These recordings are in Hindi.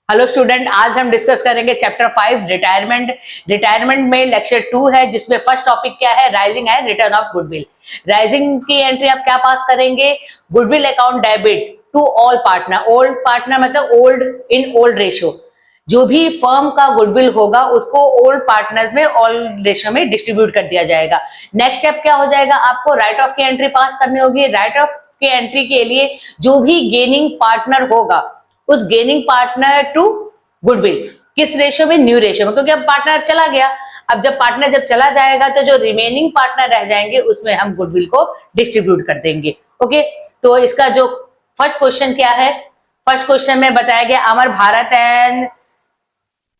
हेलो स्टूडेंट, आज हम डिस्कस करेंगे चैप्टर 5 रिटायरमेंट। रिटायरमेंट में लेक्चर 2 है, जिसमें फर्स्ट टॉपिक क्या है, rising and return of goodwill. Rising की एंट्री आप क्या पास करेंगे, goodwill account debit to all partner. Old partner मतलब ओल्ड इन ओल्ड रेशियो। जो भी फर्म का गुडविल होगा उसको ओल्ड पार्टनर्स में ओल्ड रेशियो में डिस्ट्रीब्यूट कर दिया जाएगा। नेक्स्ट स्टेप क्या हो जाएगा, आपको राइट ऑफ की एंट्री पास करनी होगी। राइट ऑफ की एंट्री के लिए जो भी गेनिंग पार्टनर होगा उस गेनिंग पार्टनर टू गुडविल किस रेशियो में, न्यू रेशियो में, क्योंकि अब पार्टनर चला गया। अब जब पार्टनर जब चला जाएगा तो जो रिमेनिंग पार्टनर रह जाएंगे उसमें हम गुडविल को डिस्ट्रीब्यूट कर देंगे। ओके, तो इसका जो फर्स्ट क्वेश्चन क्या है, फर्स्ट क्वेश्चन में बताया गया अमर भारत एंड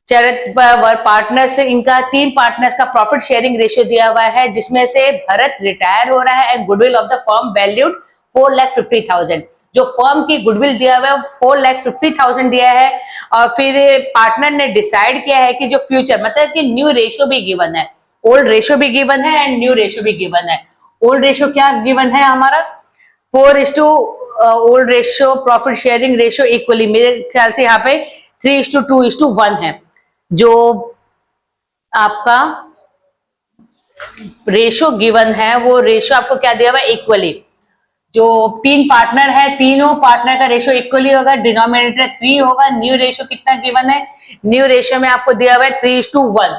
चरत पार्टनर्स, इनका 3 पार्टनर्स का प्रॉफिट शेयरिंग रेशियो दिया हुआ है, जिसमें से भरत रिटायर हो रहा है and goodwill of the firm valued 4,50,000। जो फर्म की गुडविल दिया हुआ है 4,50,000 दिया है। और फिर पार्टनर ने डिसाइड किया है कि जो फ्यूचर मतलब कि न्यू रेशियो भी गिवन है, ओल्ड रेशियो भी गिवन है एंड न्यू रेशियो भी गिवन है। ओल्ड रेशियो क्या गिवन है हमारा, 4:, old ratio profit sharing ratio equally, मेरे ख्याल से यहाँ पे 3:2:1 है। जो आपका रेशियो गिवन है वो रेशियो आपको क्या दिया हुआ है, इक्वली। जो 3 पार्टनर है, तीनों पार्टनर का रेशियो इक्वली होगा, डिनोमिनेटर 3 होगा। न्यू रेशियो कितना गिवन है, न्यू रेशियो में आपको दिया हुआ है 3:1,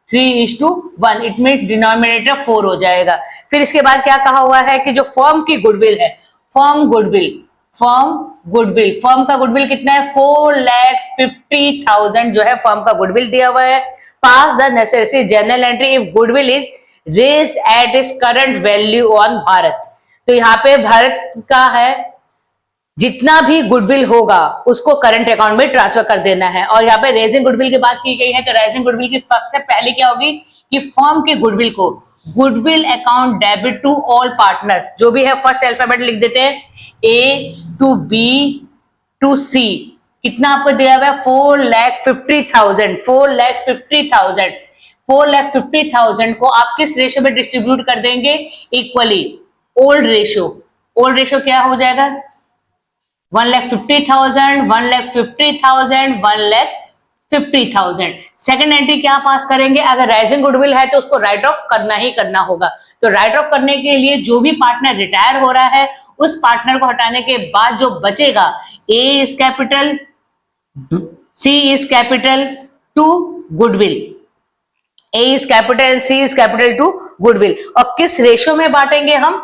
3:1, इट मीन डिनोमिनेटर 4 हो जाएगा। फिर इसके बाद क्या कहा हुआ है कि जो फर्म की गुडविल है, फर्म का गुडविल कितना है, 4,50,000 जो है फर्म का गुडविल दिया हुआ है। Pass the necessary journal entry if goodwill is raised at its current value on Bharat. तो यहाँ पे भारत का है, जितना भी गुडविल होगा उसको करंट अकाउंट में ट्रांसफर कर देना है। और यहाँ पे रेजिंग गुडविल की बात की गई है, तो रेजिंग गुडविल की सबसे पहले क्या होगी कि फर्म के गुडविल को goodwill account debit to all partners, जो भी है फर्स्ट अल्फाबेट लिख देते हैं, A to B to C। कितना आपको दिया हुआ है, 4,50,000, 4,50,000 को आप किस रेशियो में डिस्ट्रीब्यूट कर देंगे, इक्वली। ओल्ड रेशियो क्या हो जाएगा, 1,50,000, 1,50,000, 1,50,000। सेकंड एंट्री क्या पास करेंगे, अगर राइजिंग गुडविल है तो उसको राइट ऑफ करना ही करना होगा। तो राइट ऑफ करने के लिए जो भी पार्टनर रिटायर हो रहा है उस पार्टनर को हटाने के बाद जो बचेगा, A is capital, C is capital to goodwill, A is capital, C is capital to goodwill. और किस रेशियो में बांटेंगे हम,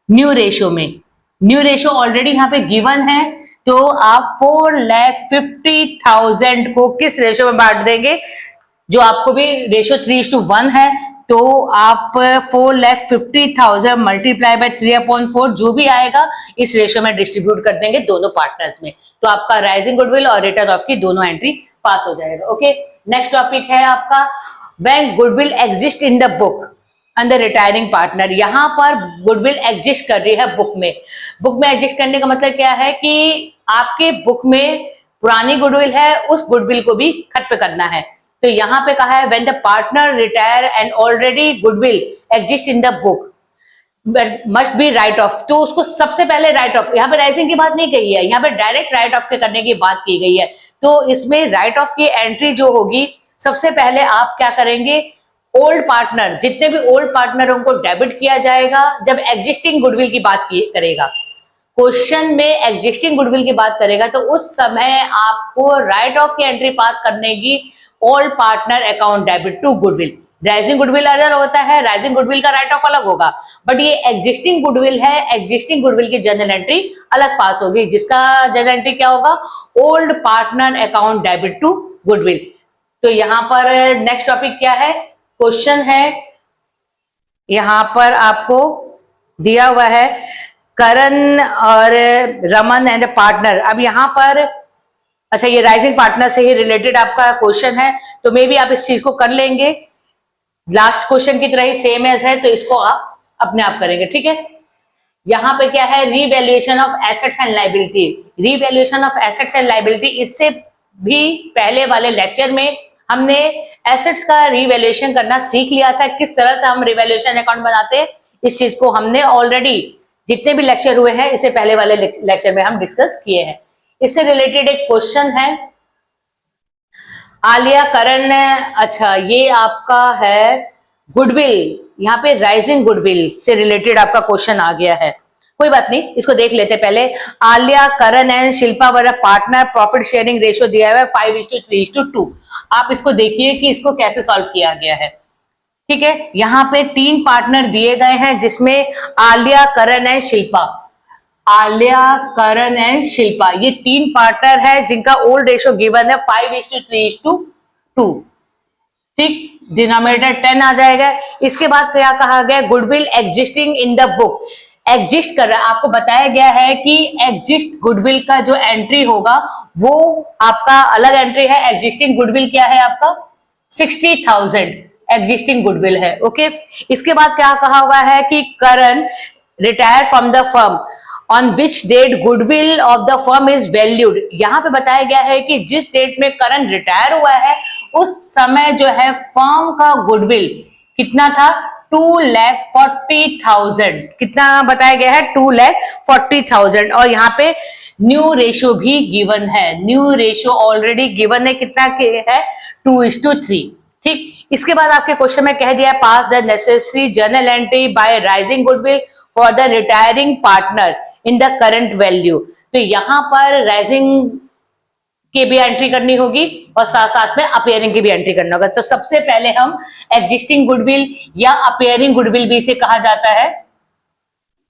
न्यू रेशियो में। न्यू रेशियो ऑलरेडी यहाँ पे गिवन है, तो आप 4,50,000 को किस रेशियो में बांट देंगे, जो आपको भी रेशियो 3:1 है, तो आप 4,50,000 मल्टीप्लाई बाय 3/4 जो भी आएगा इस रेशियो में डिस्ट्रीब्यूट कर देंगे दोनों पार्टनर्स में। तो आपका राइजिंग गुडविल और रिटर्न ऑफ की दोनों एंट्री पास हो जाएगा। ओके, नेक्स्ट टॉपिक है आपका when goodwill exist in the book under retiring partner. यहां पर गुडविल एग्जिस्ट कर रही है बुक में। बुक में एग्जिस्ट करने का मतलब क्या है कि आपके बुक में पुरानी गुडविल है, उस गुडविल को भी खत्म करना है। तो यहां पे कहा है when the partner retire and already goodwill exist in the book must be write of. तो उसको सबसे पहले राइट ऑफ, यहाँ पे राइजिंग की बात नहीं कही है, यहाँ पे डायरेक्ट राइट ऑफ के करने की बात की गई है। तो इसमें राइट ऑफ की एंट्री जो होगी, सबसे पहले आप क्या करेंगे, ओल्ड पार्टनर, जितने भी ओल्ड पार्टनर उनको डेबिट किया जाएगा जब एग्जिस्टिंग गुडविल की बात करेगा। क्वेश्चन में एग्जिस्टिंग गुडविल की बात करेगा तो उस समय आपको राइट ऑफ की एंट्री पास करने की old partner account debit to goodwill. Rising goodwill अलग होता है, राइजिंग गुडविल का राइट ऑफ अलग होगा, बट ये एग्जिस्टिंग गुडविल है, एग्जिस्टिंग गुडविल की जर्नल एंट्री अलग पास होगी, जिसका जर्नल एंट्री क्या होगा, old partner account debit to goodwill. तो यहां पर नेक्स्ट टॉपिक क्या है, क्वेश्चन है, यहां पर आपको दिया हुआ है करण और रमन एंड पार्टनर। अब यहां पर अच्छा, ये राइजिंग पार्टनर से ही रिलेटेड आपका क्वेश्चन है, तो मे बी आप इस चीज को कर लेंगे, लास्ट क्वेश्चन की तरह ही सेम एज है, तो इसको आप अपने आप करेंगे, ठीक है। यहां पे क्या है, revaluation of assets and liability. Revaluation of assets and liability, इससे भी पहले वाले लेक्चर में हमने एसेट्स का रीवैल्यूएशन करना सीख लिया था, किस तरह से हम रिवैल्यूएशन अकाउंट बनाते हैं। इस चीज को हमने ऑलरेडी जितने भी लेक्चर हुए हैं इससे पहले वाले लेक्चर में हम डिस्कस किए हैं। इससे रिलेटेड एक क्वेश्चन है, आलिया करण, अच्छा ये आपका है गुडविल, यहाँ पे राइजिंग गुडविल से रिलेटेड आपका क्वेश्चन आ गया है। कोई बात नहीं, इसको देख लेते पहले। Alia Karan and Shilpa were partner, profit sharing ratio दिया हुआ है 5:3:2। आप इसको देखिए कि इसको कैसे सॉल्व किया गया है। ठीक है, यहाँ पे 3 पार्टनर दिए गए हैं जिसमें आलिया करण एंड शिल्पा, आलिया करण एंड शिल्पा, ये 3 पार्टनर है जिनका ओल्ड रेशियो गिवन है 5:3:2। ठीक, डिनोमिनेटर 10 आ जाएगा। इसके बाद क्या कहा गया, goodwill existing in the book, exist कर रहा है, आपको बताया गया है कि एग्जिस्ट गुडविल का जो एंट्री होगा वो आपका अलग एंट्री है। एग्जिस्टिंग गुडविल क्या है आपका 60,000 एग्जिस्टिंग गुडविल है। ओके, इसके बाद क्या कहा हुआ है कि Karan retire from the firm on which date goodwill of the firm is valued, यहां पे बताया गया है कि जिस डेट में करण रिटायर हुआ है उस समय जो है फर्म का गुडविल कितना था 2,40,000, कितना बताया गया है 2,40,000। और यहाँ पे न्यू रेशियो भी गिवन है, न्यू रेशियो ऑलरेडी गिवन है, कितना है 2:3। ठीक, इसके बाद आपके क्वेश्चन में कह दिया है pass the necessary journal entry by raising goodwill for the retiring partner in the current value. तो यहां पर राइजिंग की भी एंट्री करनी होगी और साथ साथ में अपीयरिंग की भी एंट्री करना होगा। तो सबसे पहले हम एग्जिस्टिंग गुडविल या अपीयरिंग गुडविल भी इसे कहा जाता है,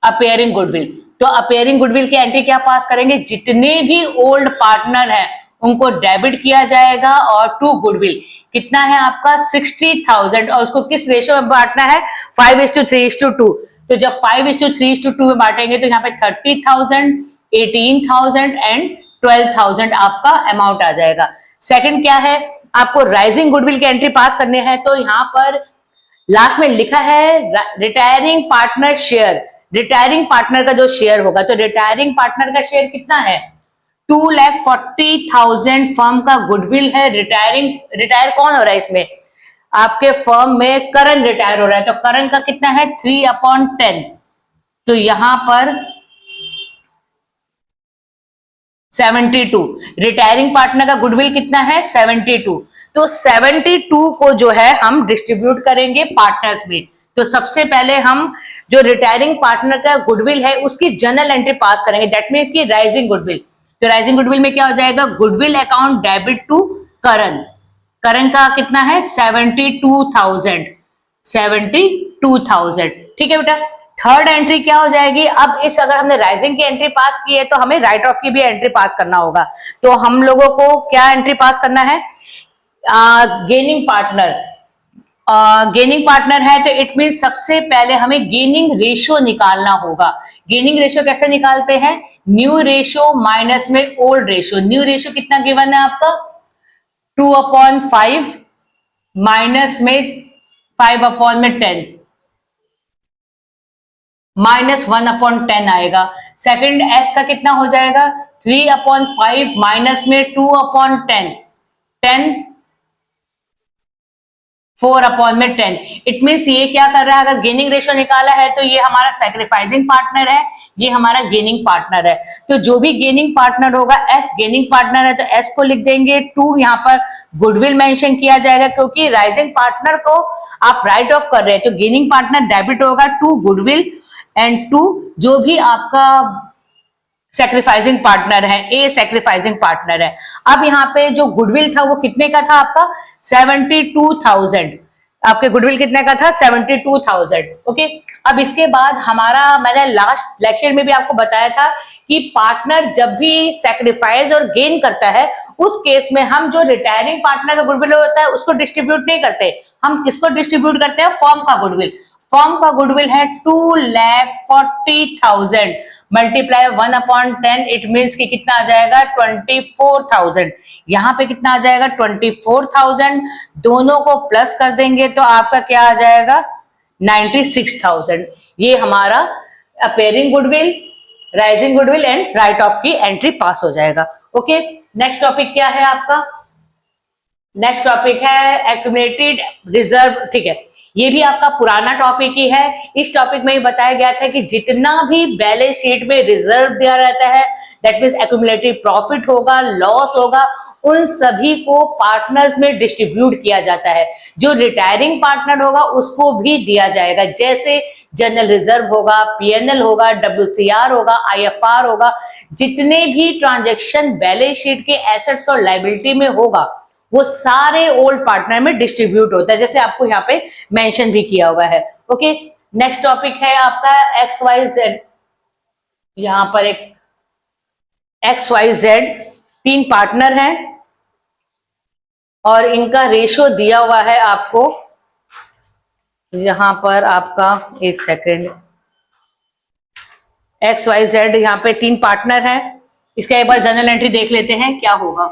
अपीयरिंग गुडविल। तो अपीयरिंग गुडविल की एंट्री क्या पास करेंगे, जितने भी ओल्ड पार्टनर हैं उनको डेबिट किया जाएगा और टू गुडविल कितना है आपका 60,000 और उसको किस रेशियो में बांटना है 5:3:2। तो जब 5:3:2 में बांटेंगे तो यहाँ पे 30,000, 18,000 एंड 12,000 आपका अमाउंट आ जाएगा। सेकंड क्या है, आपको राइजिंग गुडविल की एंट्री पास करने हैं, तो यहाँ पर लास्ट में लिखा है retiring partner share, retiring partner का जो शेयर होगा, तो रिटायरिंग पार्टनर का शेयर कितना है 2,40,000 फर्म का गुडविल है। रिटायर कौन हो रहा है इसमें, आपके फर्म में करण रिटायर हो रहा है, तो करण का कितना है 3/10। तो यहां पर 72, रिटायरिंग पार्टनर का गुडविल कितना है 72। तो 72 को जो है हम डिस्ट्रीब्यूट करेंगे पार्टनर्स में। तो सबसे पहले हम जो रिटायरिंग पार्टनर का गुडविल है उसकी जर्नल एंट्री पास करेंगे, दैट मीन की राइजिंग गुडविल। तो राइजिंग गुडविल में क्या हो जाएगा, गुडविल अकाउंट डेबिट टू करण, करण का कितना है 72,000, 72,000। ठीक है बेटा, थर्ड एंट्री क्या हो जाएगी, अब इस अगर हमने राइजिंग की एंट्री पास की है तो हमें राइट ऑफ की भी एंट्री पास करना होगा। तो हम लोगों को क्या एंट्री पास करना है, गेनिंग पार्टनर, गेनिंग पार्टनर है तो इट मीन सबसे पहले हमें गेनिंग रेशियो निकालना होगा। गेनिंग रेशियो कैसे निकालते हैं, न्यू रेशियो माइनस में ओल्ड रेशियो। न्यू रेशियो कितना गिवन है आपका 2/5 माइनस में 5/10 माइनस 1/10 आएगा। सेकंड एस का कितना हो जाएगा 3/5 माइनस में 2/10, 10 4/10। इट मीन्स ये क्या कर रहा है, अगर गेनिंग रेशियो निकाला है तो ये हमारा सैक्रिफाइसिंग पार्टनर है, ये हमारा गेनिंग पार्टनर है। तो जो भी गेनिंग पार्टनर होगा, एस गेनिंग पार्टनर है तो एस को लिख देंगे, 2 यहाँ पर गुडविल मेंशन किया जाएगा क्योंकि राइजिंग पार्टनर को आप राइट ऑफ कर रहे हैं, तो गेनिंग पार्टनर डेबिट होगा 2 गुडविल एंड 2 जो भी आपका सैक्रिफाइसिंग पार्टनर है, ए सैक्रिफाइसिंग पार्टनर है। अब यहाँ पे जो गुडविल था वो कितने का था आपका 72,000, आपके गुडविल कितने का था 72,000। ओके, अब इसके बाद हमारा, मैंने लास्ट लेक्चर में भी आपको बताया था कि पार्टनर जब भी सैक्रिफाइस और गेन करता है उस केस में हम जो रिटायरिंग पार्टनर का गुडविल होता है उसको डिस्ट्रीब्यूट नहीं करते, हम किसको डिस्ट्रीब्यूट करते हैं, फर्म का गुडविल। फर्म का गुडविल है 2,40,000 मल्टीप्लाई 1/10, इट मीन्स कि कितना आ जाएगा 24,000। यहाँ पे कितना आ जाएगा 24,000, दोनों को प्लस कर देंगे तो आपका क्या आ जाएगा 96,000। ये हमारा appearing goodwill, rising goodwill and right off की एंट्री पास हो जाएगा। ओके, नेक्स्ट टॉपिक क्या है आपका, नेक्स्ट टॉपिक है एक्यूमुलेटेड रिजर्व। ठीक है, ये भी आपका पुराना टॉपिक ही है। इस टॉपिक में बताया गया था कि जितना भी बैलेंस शीट में रिजर्व दिया रहता है, दैट मीन्स एक्यूमुलेटेड प्रॉफिट होगा, लॉस होगा, उन सभी को पार्टनर्स में डिस्ट्रीब्यूट किया जाता है। जो रिटायरिंग पार्टनर होगा उसको भी दिया जाएगा, जैसे जनरल रिजर्व होगा, पीएनएल होगा, डब्ल्यूसीआर होगा, आईएफआर होगा, जितने भी ट्रांजैक्शन बैलेंस शीट के एसेट्स और लायबिलिटी में होगा वो सारे ओल्ड पार्टनर में डिस्ट्रीब्यूट होता है, जैसे आपको यहाँ पे मेंशन भी किया हुआ है। ओके, नेक्स्ट टॉपिक है आपका एक्स वाई जेड। यहां पर एक एक्स वाई जेड 3 पार्टनर हैं और इनका रेशो दिया हुआ है आपको। यहां पर आपका एक सेकेंड, एक्स वाई जेड यहाँ पे 3 पार्टनर हैं। इसका एक बार जर्नल एंट्री देख लेते हैं क्या होगा।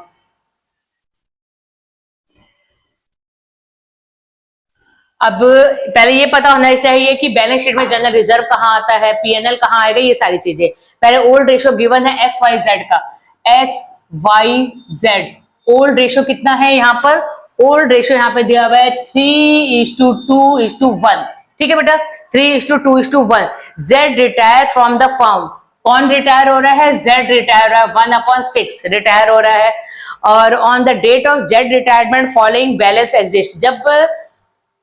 अब पहले ये पता होना चाहिए कि बैलेंस शीट में जनरल रिजर्व कहाँ आता है, पीएनएल कहाँ आएगा, ये सारी चीजें। पहले ओल्ड रेशो गिवन है एक्स वाई जेड का, X Y Z old ratio कितना है यहाँ पर, ओल्ड रेशो यहाँ पे दिया हुआ है 3:2:1। ठीक है बेटा, 3:2:1। Z retire from the firm, कौन रिटायर हो रहा है, जेड रिटायर हो रहा है, 1/6 रिटायर हो रहा है। और on the date of Z retirement following balance exist, जब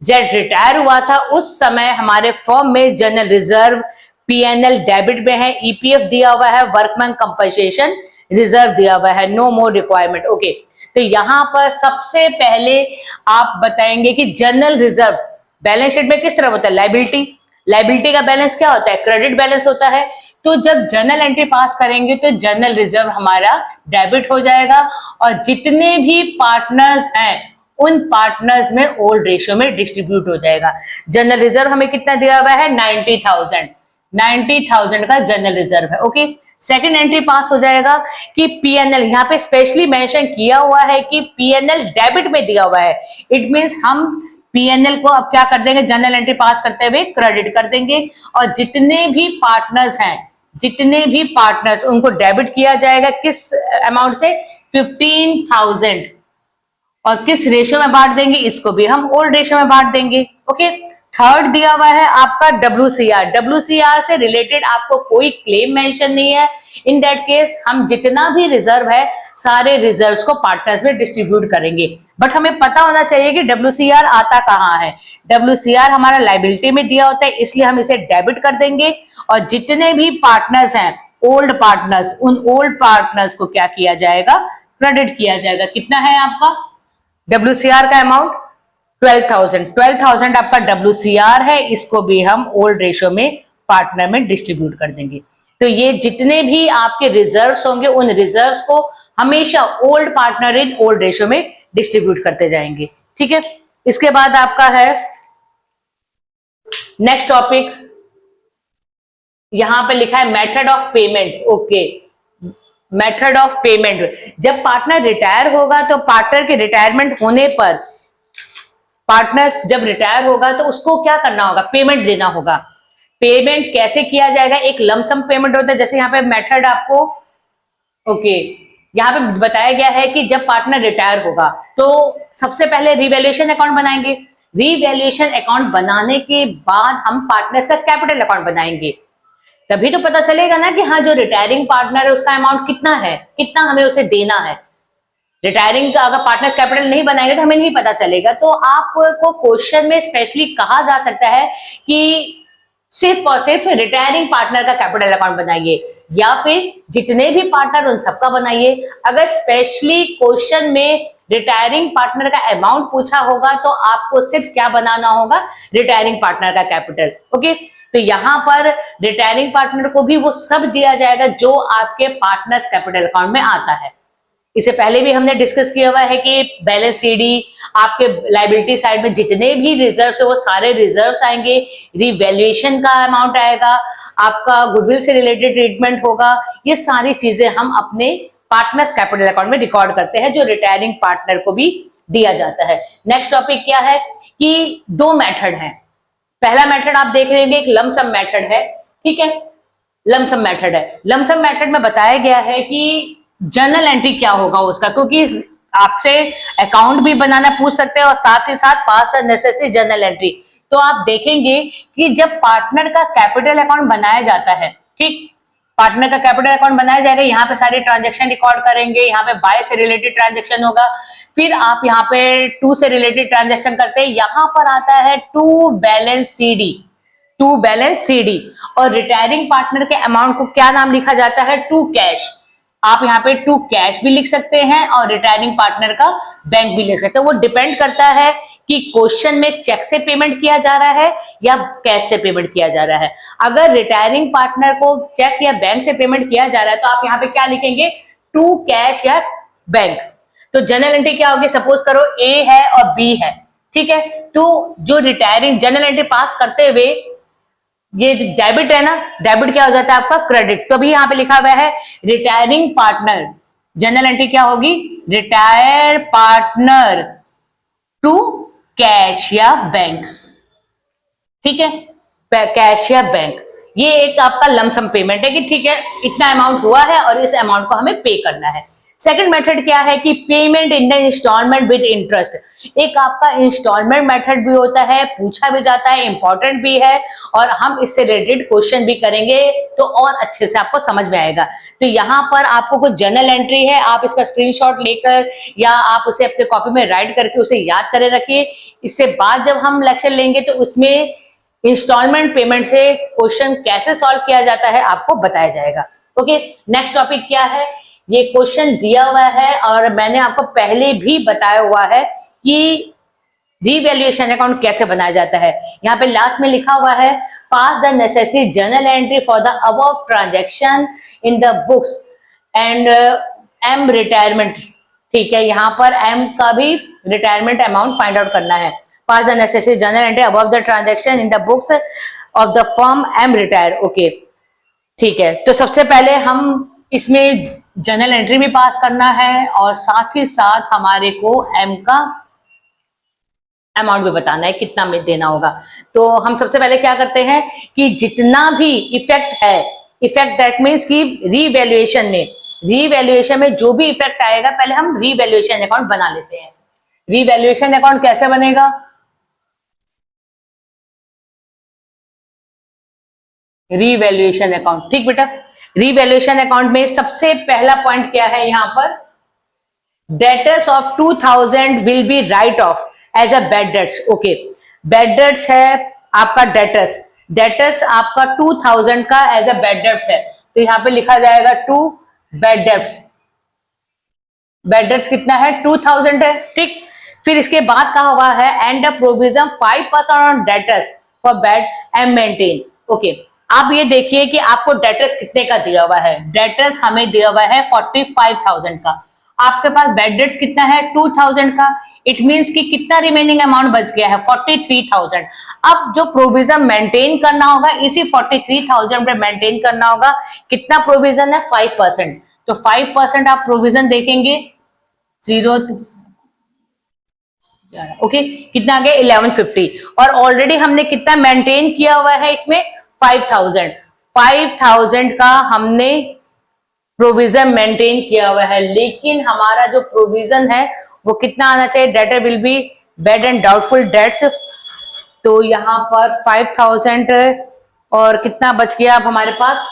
जेड रिटायर हुआ था उस समय हमारे फर्म में जनरल रिजर्व, पीएनएल डेबिट में है, ईपीएफ दिया हुआ है, वर्कमैन कंपनसेशन रिजर्व दिया हुआ है, नो मोर रिक्वायरमेंट। ओके, तो यहां पर सबसे पहले आप बताएंगे कि जनरल रिजर्व बैलेंस शीट में किस तरह होता है, लायबिलिटी। लायबिलिटी का बैलेंस क्या होता है, क्रेडिट बैलेंस होता है। तो जब जनरल एंट्री पास करेंगे तो जनरल रिजर्व हमारा डेबिट हो जाएगा और जितने भी पार्टनर्स हैं उन पार्टनर्स में ओल्ड रेशियो में डिस्ट्रीब्यूट हो जाएगा। जनरल रिजर्व हमें कितना दिया हुआ है, 90,000 का जनरल रिजर्व है। ओके, सेकंड एंट्री पास हो जाएगा कि पीएनएल, यहाँ पे स्पेशली मेंशन किया हुआ है कि पीएनएल डेबिट में दिया हुआ है। इट मींस हम पीएनएल को अब क्या कर देंगे, जनरल एंट्री पास करते हुए क्रेडिट कर देंगे और जितने भी पार्टनर्स हैं, जितने भी पार्टनर्स उनको डेबिट किया जाएगा किस अमाउंट से, 15,000। और किस रेशियो में बांट देंगे, इसको भी हम ओल्ड रेशियो में बांट देंगे। ओके, थर्ड दिया हुआ है आपका डब्ल्यूसीआर। डब्ल्यूसीआर से रिलेटेड आपको कोई क्लेम मेंशन नहीं है। इन दैट केस हम जितना भी रिजर्व है सारे रिजर्व्स को पार्टनर्स में डिस्ट्रीब्यूट करेंगे। बट हमें पता होना चाहिए कि डब्ल्यूसीआर आता कहाँ है। डब्ल्यूसीआर हमारा लायबिलिटी में दिया होता है, इसलिए हम इसे डेबिट कर देंगे और जितने भी पार्टनर्स हैं ओल्ड पार्टनर्स, उन ओल्ड पार्टनर्स को क्या किया जाएगा, क्रेडिट किया जाएगा। कितना है आपका डब्ल्यूसीआर का अमाउंट, 12,000 आपका डब्ल्यूसीआर है, इसको भी हम ओल्ड रेशियो में पार्टनर में डिस्ट्रीब्यूट कर देंगे। तो ये जितने भी आपके रिजर्व्स होंगे उन रिजर्व्स को हमेशा old partner in old ratio में डिस्ट्रीब्यूट करते जाएंगे। ठीक है, इसके बाद आपका है नेक्स्ट टॉपिक, यहां पे लिखा है method of payment. Okay, method of payment, जब पार्टनर रिटायर होगा तो पार्टनर के रिटायरमेंट होने पर पार्टनर्स जब रिटायर होगा तो उसको क्या करना होगा, पेमेंट देना होगा। पेमेंट कैसे किया जाएगा, एक लमसम पेमेंट होता है, जैसे यहाँ पे मेथड आपको ओके यहाँ पे बताया गया है कि जब पार्टनर रिटायर होगा तो सबसे पहले रिवैल्यूएशन अकाउंट बनाएंगे। रिवैल्यूएशन अकाउंट बनाने के बाद हम पार्टनर्स का कैपिटल अकाउंट बनाएंगे, तभी तो पता चलेगा ना कि हाँ जो रिटायरिंग पार्टनर है उसका अमाउंट कितना है, कितना हमें उसे देना है। रिटायरिंग का अगर पार्टनर्स कैपिटल नहीं बनाएंगे तो हमें नहीं पता चलेगा। तो आपको क्वेश्चन में स्पेशली कहा जा सकता है कि सिर्फ और सिर्फ रिटायरिंग पार्टनर का कैपिटल अकाउंट बनाइए या फिर जितने भी पार्टनर उन सबका बनाइए। अगर स्पेशली क्वेश्चन में रिटायरिंग पार्टनर का अमाउंट पूछा होगा तो आपको सिर्फ क्या बनाना होगा, रिटायरिंग पार्टनर का कैपिटल। ओके, तो यहां पर रिटायरिंग पार्टनर को भी वो सब दिया जाएगा जो आपके पार्टनर्स कैपिटल अकाउंट में आता है। इससे पहले भी हमने डिस्कस किया हुआ है कि बैलेंस सीडी, आपके लायबिलिटी साइड में जितने भी रिजर्व्स है वो सारे रिजर्व्स आएंगे, रिवैल्यूएशन का अमाउंट आएगा, आपका गुडविल से रिलेटेड ट्रीटमेंट होगा। ये सारी चीजें हम अपने पार्टनर्स कैपिटल अकाउंट में रिकॉर्ड करते हैं जो रिटायरिंग पार्टनर को भी दिया जाता है। नेक्स्ट टॉपिक क्या है कि 2 मेथड है। पहला मेथड आप देख रहे होंगे एक लमसम मेथड है, ठीक है, लमसम मेथड है। लमसम मेथड में बताया गया है कि जर्नल एंट्री क्या होगा उसका, क्योंकि आपसे अकाउंट भी बनाना पूछ सकते हैं और साथ ही साथ पास द नेसेसरी जर्नल एंट्री। तो आप देखेंगे कि जब पार्टनर का कैपिटल अकाउंट बनाया जाता है, ठीक, पार्टनर का कैपिटल अकाउंट बनाया जाएगा, यहाँ पे सारे ट्रांजेक्शन रिकॉर्ड करेंगे, यहाँ पे बाय से रिलेटेड ट्रांजेक्शन होगा, फिर आप यहाँ पे टू से रिलेटेड ट्रांजेक्शन करते हैं, यहाँ पर आता है to balance CD, to balance CD. और रिटायरिंग पार्टनर के अमाउंट को क्या नाम लिखा जाता है, टू कैश। आप यहाँ पे टू कैश भी लिख सकते हैं और रिटायरिंग पार्टनर का बैंक भी लिख सकते हैं, वो डिपेंड करता है कि क्वेश्चन में चेक से पेमेंट किया जा रहा है या कैश से पेमेंट किया जा रहा है। अगर रिटायरिंग पार्टनर को चेक या बैंक से पेमेंट किया जा रहा है तो आप यहाँ पे क्या लिखेंगे, टू कैश या बैंक। तो जनरल एंट्री क्या होगी, सपोज करो ए है और बी है, ठीक है, तो जो रिटायरिंग जनरल एंट्री पास करते हुए ये डेबिट है ना, डेबिट क्या हो जाता है आपका क्रेडिट। तो अभी यहाँ पे लिखा हुआ है रिटायरिंग पार्टनर, जनरल एंट्री क्या होगी, रिटायर पार्टनर टू कैश या बैंक, ठीक है, कैश या बैंक। ये एक आपका लमसम पेमेंट है कि ठीक है इतना अमाउंट हुआ है और इस अमाउंट को हमें पे करना है। सेकंड मेथड क्या है कि payment in the instalment with interest. एक आपका इंस्टॉलमेंट मेथड भी होता है, पूछा भी जाता है, इंपॉर्टेंट भी है, और हम इससे रिलेटेड क्वेश्चन भी करेंगे तो और अच्छे से आपको समझ में आएगा। तो यहाँ पर आपको कुछ जर्नल एंट्री है, आप इसका स्क्रीनशॉट लेकर या आप उसे अपने कॉपी में राइट करके उसे याद करे रखिए। इससे बाद जब हम लेक्चर लेंगे तो उसमें इंस्टॉलमेंट पेमेंट से क्वेश्चन कैसे सॉल्व किया जाता है आपको बताया जाएगा। ओके, नेक्स्ट टॉपिक क्या है, ये क्वेश्चन दिया हुआ है और मैंने आपको पहले भी बताया हुआ है कि रीवैल्यूएशन अकाउंट कैसे बनाया जाता है। यहाँ पे लास्ट में लिखा हुआ है pass the necessary journal entry for the above transaction in the books and M retirement, ठीक है, यहाँ पर एम का भी रिटायरमेंट अमाउंट फाइंड आउट करना है। Pass the necessary journal entry above the transaction in the books of the firm M retire. Okay, ठीक है, तो सबसे पहले हम इसमें जर्नल एंट्री भी पास करना है और साथ ही साथ हमारे को एम का अमाउंट भी बताना है कितना में देना होगा। तो हम सबसे पहले क्या करते हैं कि जितना भी इफेक्ट है, इफेक्ट दैट मीन्स कि रीवैल्यूएशन में जो भी इफेक्ट आएगा पहले हम रीवैल्यूएशन अकाउंट बना लेते हैं। रीवैल्यूएशन अकाउंट कैसे बनेगा, रीवैल्यूएशन अकाउंट, ठीक बेटा, रीवैल्यूएशन अकाउंट में सबसे पहला पॉइंट क्या है, यहां पर debtors of 2000 will be write off as a bad debts. Okay, bad debts है आपका डेटर्स, डेटर्स आपका 2000 का एज अ बैड डेट्स है, तो यहां पे लिखा जाएगा to bad debts. Bad debts कितना है, 2000 है, ठीक। फिर इसके बाद कहा हुआ है and the provision 5% on debtors for bad and maintain. Okay, आप ये देखिए कि आपको डेटर्स कितने का दिया हुआ है, डेटर्स हमें दिया हुआ है 45,000 का, आपके पास बैड डेट्स कितना है 2000 का, इट मींस कि कितना रिमेनिंग अमाउंट बच गया है 43,000। अब जो प्रोविजन मेंटेन करना होगा इसी 43,000 पे मेंटेन करना होगा। कितना प्रोविजन है, 5%, तो 5% आप प्रोविजन देखेंगे 0, ओके, कितना आ गया 1150, और ऑलरेडी हमने कितना मेंटेन किया हुआ है इसमें 5,000 का हमने प्रोविजन मेंटेन किया हुआ है, लेकिन हमारा जो प्रोविजन है वो कितना आना चाहिए, debtor will be bad and doubtful debts, तो यहाँ पर 5,000 और कितना बच गया अब हमारे पास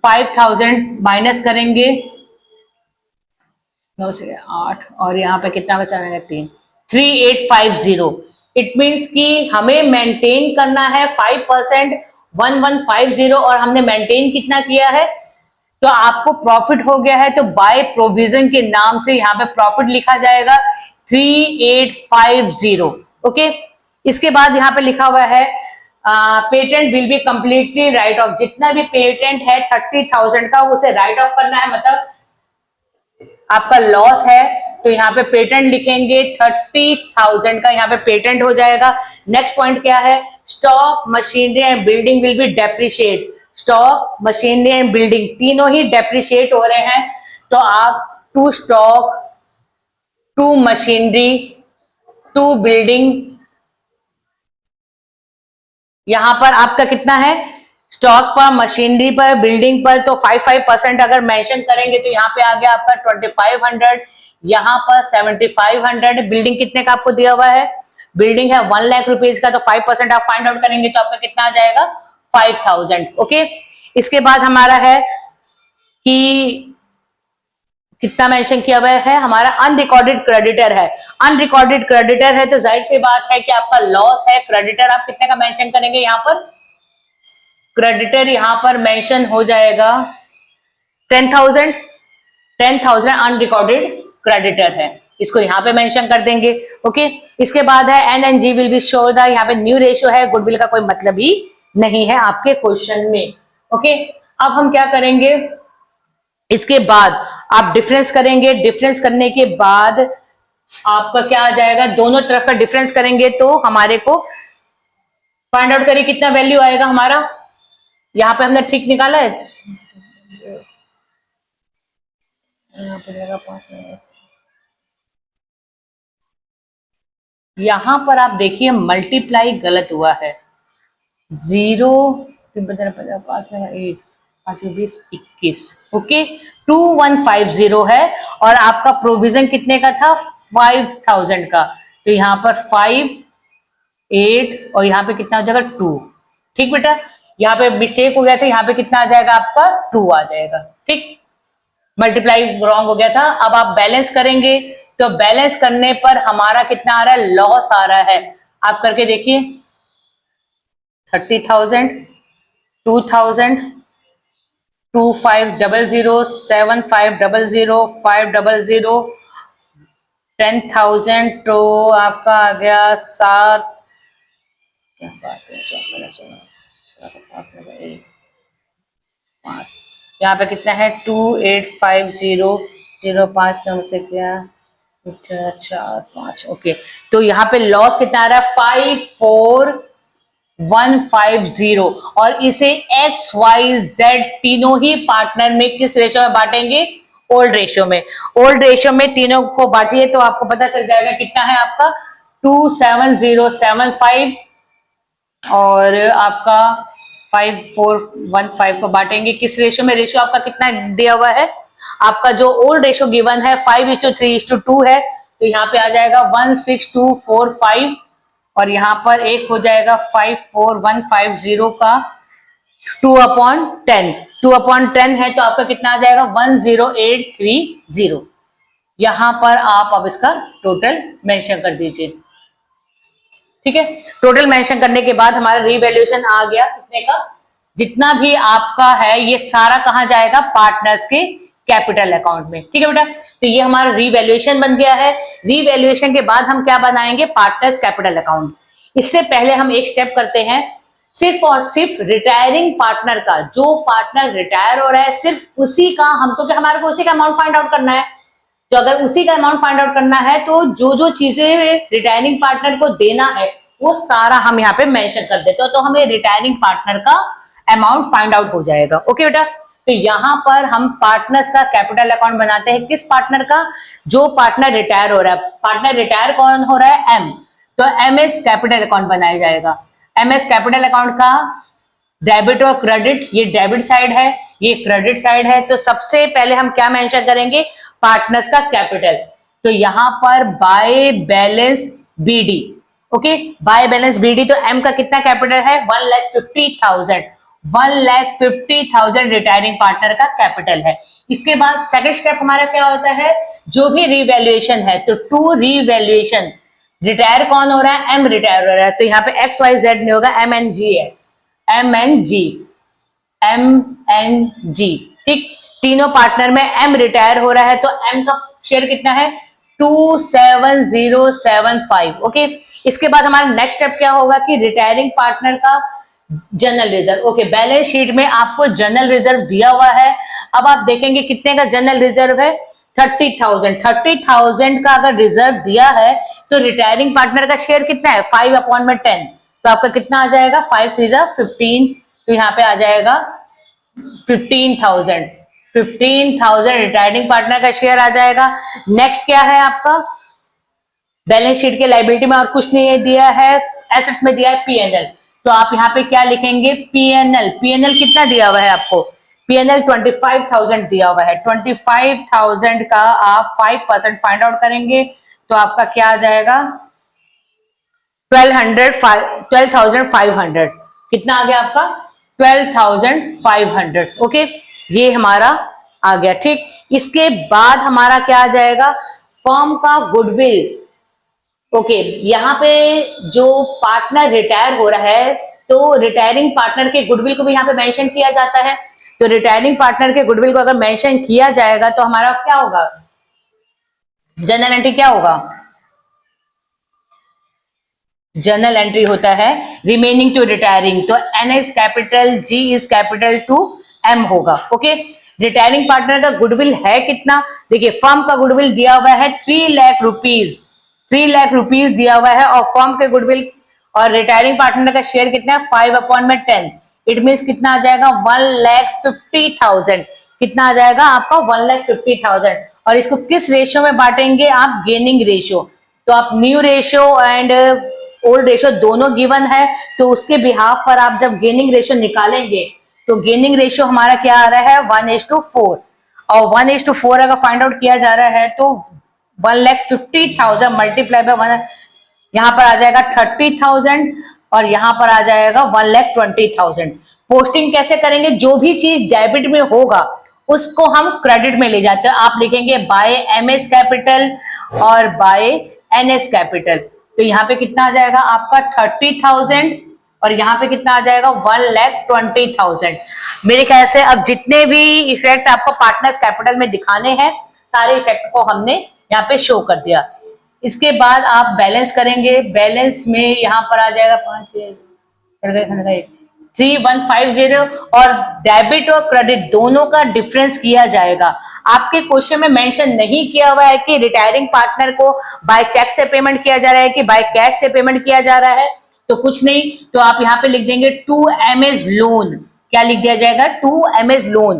5,000 माइनस करेंगे 9 से 8 और यहाँ पे कितना बचा रहेगा 3, 3850। इट मीन्स कि हमें मेंटेन करना है 5%, 1150, और हमने मेंटेन कितना किया है, तो आपको प्रॉफिट हो गया है तो बाय प्रोविजन के नाम से यहाँ पे प्रॉफिट लिखा जाएगा 3850। ओके, इसके बाद यहाँ पे लिखा हुआ है patent will be completely right of, जितना भी पेटेंट है 30,000 का उसे राइट ऑफ करना है, मतलब आपका लॉस है तो यहाँ पे पेटेंट लिखेंगे 30,000 का, यहाँ पे पेटेंट हो जाएगा। नेक्स्ट पॉइंट क्या है, stock machinery and building will be depreciate, stock machinery and building तीनों ही डेप्रिशिएट हो रहे हैं, तो आप to stock, to machinery, to building, यहां पर आपका कितना है, स्टॉक पर, मशीनरी पर, बिल्डिंग पर, तो 5% अगर मेंशन करेंगे तो यहाँ पे आ गया आपका 2500, यहाँ पर 7500। बिल्डिंग कितने का आपको दिया हुआ है, बिल्डिंग है 1 लाख रुपीज का, तो 5% आप फाइंड आउट करेंगे तो आपका कितना आ जाएगा 5,000। ओके, इसके बाद हमारा है कि कितना मेंशन किया हुआ है, हमारा अनरिकॉर्डेड क्रेडिटर है। अनरिकॉर्डेड क्रेडिटर है तो जाहिर सी बात है कि आपका लॉस है। क्रेडिटर आप कितने का मेंशन करेंगे, यहां पर क्रेडिटर यहां पर मेंशन हो जाएगा 10,000। 10,000 अनरिकॉर्डेड क्रेडिटर है, इसको यहां पे मेंशन कर देंगे। ओके, इसके बाद है N and G will be show the, यहाँ पे न्यू रेशियो है, गुडविल का कोई मतलब ही नहीं है आपके क्वेश्चन में। ओके, अब हम क्या करेंगे, इसके बाद आप डिफरेंस करेंगे। डिफरेंस करने के बाद आपका क्या आ जाएगा, दोनों तरफ का डिफरेंस करेंगे तो हमारे को फाइंड आउट करिए कितना वैल्यू आएगा हमारा। यहां पे हमने ट्रिक निकाला है, यहाँ पे लगा 5 मिनट। यहां पर आप देखिए मल्टीप्लाई गलत हुआ है, 0 8 5 20 21। ओके, 2150 है और आपका प्रोविजन कितने का था, 5000 का। तो यहाँ पर 5 8 और यहाँ पे कितना हो जाएगा 2। ठीक बेटा, यहाँ पे मिस्टेक हो गया था, यहाँ पे कितना आ जाएगा आपका 2 आ जाएगा। ठीक, मल्टीप्लाई रॉन्ग हो गया था। अब आप बैलेंस करेंगे तो बैलेंस करने पर हमारा कितना आ रहा है, लॉस आ रहा है। आप करके देखिए, 30,000 2,000 2500 7500 500 10,000 तो आपका आ गया 7, क्या बात है, 5, यहाँ पे कितना है 2850 05 नंबर से क्या 4 5। ओके, तो यहाँ पे लॉस कितना आ रहा है 54,150 और इसे एक्स वाई जेड तीनों ही पार्टनर में किस रेशियो में बांटेंगे, ओल्ड रेशियो में। ओल्ड रेशियो में तीनों को बांटिए तो आपको पता चल जाएगा कितना है आपका 27075 और आपका 5415 को बांटेंगे किस रेशियो में। रेशियो आपका कितना दिया हुआ है, आपका जो ओल्ड रेशियो गिवन है 5:3:2 है, तो यहाँ पे आ जाएगा 16245 और यहाँ पर एक हो जाएगा 54150 का 2/10। 2/10 है तो आपका कितना आ जाएगा 10830। यहां पर आप अब इसका टोटल मेंशन कर दीजिए। ठीक है, टोटल मेंशन करने के बाद हमारा रीवैल्यूएशन आ गया कितने का, जितना भी आपका है ये सारा कहां जाएगा, पार्टनर्स के कैपिटल अकाउंट में। ठीक है बेटा, तो ये हमारा रीवैल्यूएशन बन गया है। रीवैल्यूएशन के बाद हम क्या बनाएंगे, पार्टनर्स कैपिटल अकाउंट। इससे पहले हम एक स्टेप करते हैं, सिर्फ और सिर्फ रिटायरिंग पार्टनर का, जो पार्टनर रिटायर हो रहा है सिर्फ उसी का, हमको क्या, हमारे को उसी का अमाउंट फाइंड आउट करना है। तो अगर उसी का अमाउंट फाइंड आउट करना है तो जो जो चीजें रिटायरिंग पार्टनर को देना है वो सारा हम यहाँ पे मेंशन कर देते हो, तो हमें रिटायरिंग पार्टनर का अमाउंट फाइंड आउट हो जाएगा। ओके बेटा, तो यहाँ पर हम पार्टनर्स का कैपिटल अकाउंट बनाते हैं, किस पार्टनर का, जो पार्टनर रिटायर हो रहा है। पार्टनर रिटायर कौन हो रहा है, एम, तो एमएस कैपिटल अकाउंट बनाया जाएगा। एमएस कैपिटल अकाउंट का डेबिट और क्रेडिट, ये डेबिट साइड है, ये क्रेडिट साइड है, तो सबसे पहले हम क्या मेंशन करेंगे, पार्टनर्स का कैपिटल। तो यहां पर by balance BD, okay, by balance BD, तो एम का कितना कैपिटल है 1,50,000। 1,50,000 रिटायरिंग पार्टनर का कैपिटल है। इसके बाद सेकंड स्टेप हमारा क्या होता है, जो भी रीवैल्यूएशन है, तो टू रीवैल्यूएशन, रिटायर कौन हो रहा है, एम रिटायर हो रहा है, तो यहाँ पे एक्स वाई जेड नहीं होगा, एम एन जी है, M N G, M N G. ठीक, तीनों पार्टनर में एम रिटायर हो रहा है तो एम का शेयर कितना है 27075। ओके, इसके बाद हमारा नेक्स्ट स्टेप क्या होगा कि रिटायरिंग पार्टनर का general reserve. Okay, balance sheet में आपको जनरल रिजर्व दिया हुआ है। अब आप देखेंगे कितने का जनरल रिजर्व है, 30,000। 30,000 का अगर रिजर्व दिया है तो रिटायरिंग पार्टनर का शेयर कितना है 5/10, तो आपका कितना आ जाएगा 5 3 15, तो यहाँ पे आ जाएगा 15,000। 15,000 रिटायरिंग पार्टनर का शेयर आ जाएगा। नेक्स्ट क्या है आपका, बैलेंस शीट के लाइबिलिटी में और कुछ नहीं दिया है, एसेट्स में दिया है पीएनएल, तो आप यहाँ पे क्या लिखेंगे, पीएनएल। पीएनएल कितना दिया हुआ है आपको, पीएनएल 25,000 दिया हुआ है। 25,000 का आप 5% फाइंड आउट करेंगे तो आपका क्या आ जाएगा 12,500। कितना आ गया आपका 12,500। ओके, ये हमारा आ गया, ठीक। इसके बाद हमारा क्या आ जाएगा, फर्म का गुडविल। ओके, यहाँ पे जो पार्टनर रिटायर हो रहा है तो रिटायरिंग पार्टनर के गुडविल को भी यहाँ पे मेंशन किया जाता है। तो रिटायरिंग पार्टनर के गुडविल को अगर मेंशन किया जाएगा तो हमारा क्या होगा, जर्नल एंट्री क्या होगा, जर्नल एंट्री होता है रिमेनिंग टू रिटायरिंग, तो N is capital, G is capital to M होगा। ओके, रिटायरिंग पार्टनर का गुडविल है कितना, देखिए फर्म का गुडविल दिया हुआ है 3 लाख रुपीज, 3 लाख रुपीज दिया हुआ है, और फर्म के गुडविल और रिटायरिंग पार्टनर का शेयर कितना है 5/10, इट मीन कितना आ जाएगा 1,50,000, कितना आ जाएगा आपका 1,50,000। और इसको किस रेशियो में बांटेंगे आप, गेनिंग रेशियो। तो आप new ratio and old ratio दोनों गिवन है, तो उसके बिहाफ पर आप जब गेनिंग रेशियो निकालेंगे तो गेनिंग रेशियो हमारा क्या आ रहा है 1:4, और 1:4 अगर फाइंड आउट किया जा रहा है तो 1,50,000 मल्टीप्लाई बाय 1, यहाँ पर आ जाएगा 30,000 और यहाँ पर आ जाएगा 1,20,000। पोस्टिंग कैसे करेंगे, जो भी चीज डेबिट में होगा उसको हम क्रेडिट में ले जाते हैं। आप लिखेंगे बाय एम एस कैपिटल और बाय एन एस कैपिटल, तो यहाँ पे कितना आ जाएगा आपका 30,000 और यहाँ पे कितना आ जाएगा 1,20,000। मेरे ख्याल से अब जितने भी इफेक्ट आपको पार्टनर्स कैपिटल में दिखाने हैं सारे इफेक्ट को हमने यहाँ पे शो कर दिया। इसके बाद आप बैलेंस करेंगे, बैलेंस में यहाँ पर आ जाएगा 3,150 और डेबिट और क्रेडिट दोनों का डिफरेंस किया जाएगा। आपके क्वेश्चन में मेंशन नहीं किया हुआ है कि रिटायरिंग पार्टनर को बाय चेक से पेमेंट किया जा रहा है कि बाय कैश से पेमेंट किया जा रहा है, तो कुछ नहीं, तो आप यहाँ पे लिख देंगे 2MS लोन। क्या लिख दिया जाएगा, 2MS लोन।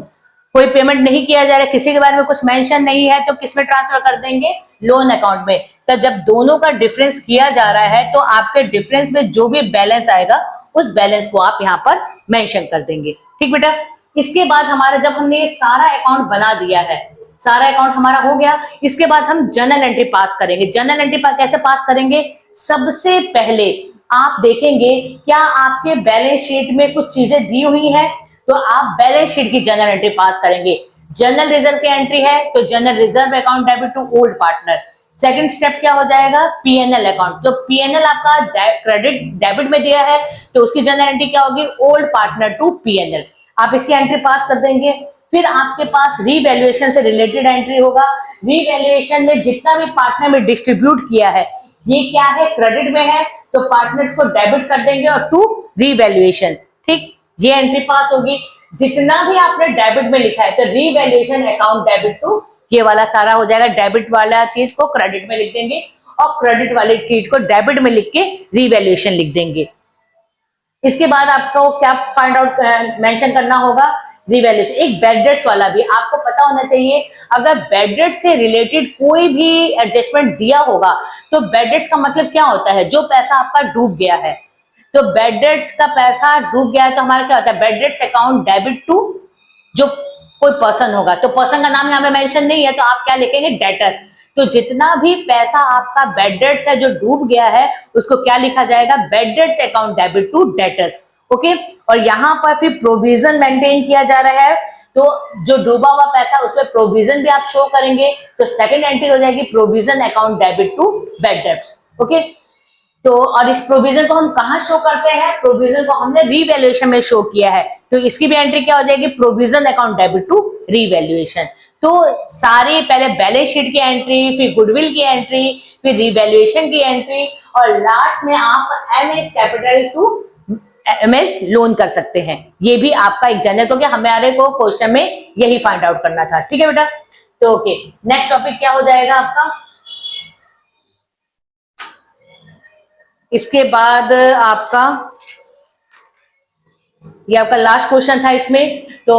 कोई पेमेंट नहीं किया जा रहा है, किसी के बारे में कुछ मेंशन नहीं है, तो किसमें ट्रांसफर कर देंगे, लोन अकाउंट में। तो जब दोनों का डिफरेंस किया जा रहा है तो आपके डिफरेंस में जो भी बैलेंस आएगा उस बैलेंस को आप यहाँ पर मेंशन कर देंगे, ठीक बेटा। इसके बाद हमारा जब हमने ये सारा अकाउंट बना दिया है, सारा अकाउंट हमारा हो गया, इसके बाद हम जर्नल एंट्री पास करेंगे। जर्नल एंट्री कैसे पास करेंगे, सबसे पहले आप देखेंगे क्या आपके बैलेंस शीट में कुछ चीजें दी हुई हैं, तो आप बैलेंस शीट की जर्नल एंट्री पास करेंगे। जनरल रिजर्व की एंट्री है तो general reserve account debit to old partner. Second step क्या हो जाएगा, पीएनएल अकाउंट। तो पीएनएल आपका क्रेडिट डेबिट में दिया है तो उसकी जनरल एंट्री क्या होगी, ओल्ड पार्टनर टू पीएनएल। आप इसकी एंट्री पास कर देंगे। फिर आपके पास रीवैल्यूएशन से रिलेटेड एंट्री होगा। रीवैल्यूएशन में जितना भी पार्टनर में डिस्ट्रीब्यूट किया है ये क्या है, क्रेडिट में है, तो पार्टनर्स को डेबिट कर देंगे और टू रीवैल्यूएशन, ठीक, ये एंट्री पास होगी। जितना भी आपने डेबिट में लिखा है तो रीवैल्यूएशन अकाउंट डेबिट टू, ये वाला सारा हो जाएगा। डेबिट वाला चीज को क्रेडिट में लिख देंगे और क्रेडिट वाली चीज को डेबिट में लिख के रीवैल्यूएशन लिख देंगे। इसके बाद आपको क्या फाइंड आउट मेंशन करना होगा, रिवैल्यूएशन। एक बैड डेट्स वाला भी आपको पता होना चाहिए। अगर बैड डेट्स से रिलेटेड कोई भी एडजस्टमेंट दिया होगा तो बैड डेट्स का मतलब क्या होता है, जो पैसा आपका डूब गया है। तो बैड डेट्स का पैसा डूब गया है तो हमारा क्या होता है, bad debts account debit to जो कोई पर्सन होगा, तो पर्सन का नाम यहाँ पे मेंशन नहीं है तो आप क्या लिखेंगे, डेटर्स। तो जितना भी पैसा आपका बैड डेट्स है जो डूब गया है उसको क्या लिखा जाएगा, bad debts account debit to debtors. Okay, और यहाँ पर फिर प्रोविजन मेंटेन किया जा रहा है तो जो डूबा हुआ पैसा उसमें प्रोविजन भी आप शो करेंगे, तो सेकंड एंट्री हो जाएगी provision account debit to bad debts. Okay, तो और इस प्रोविजन को हम कहाँ शो करते हैं, प्रोविजन को हमने रीवैल्यूएशन में शो किया है तो इसकी भी एंट्री क्या हो जाएगी, provision account debit to revaluation. तो सारी पहले बैलेंस शीट की एंट्री, फिर गुडविल की एंट्री, फिर रीवैल्यूएशन की एंट्री और लास्ट में आप M's capital to M's loan कर सकते हैं। ये भी आपका एक जनरल, क्योंकि हमारे को क्वेश्चन में यही फाइंड आउट करना था। ठीक है बेटा, तो ओके, नेक्स्ट टॉपिक क्या हो जाएगा आपका, इसके बाद आपका ये आपका लास्ट क्वेश्चन था इसमें। तो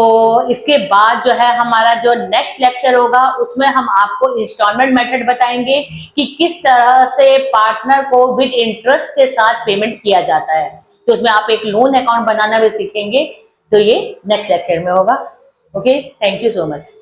इसके बाद जो है हमारा जो नेक्स्ट लेक्चर होगा उसमें हम आपको इंस्टॉलमेंट मेथड बताएंगे कि किस तरह से पार्टनर को विद इंटरेस्ट के साथ पेमेंट किया जाता है। तो उसमें आप एक लोन अकाउंट बनाना भी सीखेंगे, तो ये नेक्स्ट लेक्चर में होगा। Okay, thank you so much.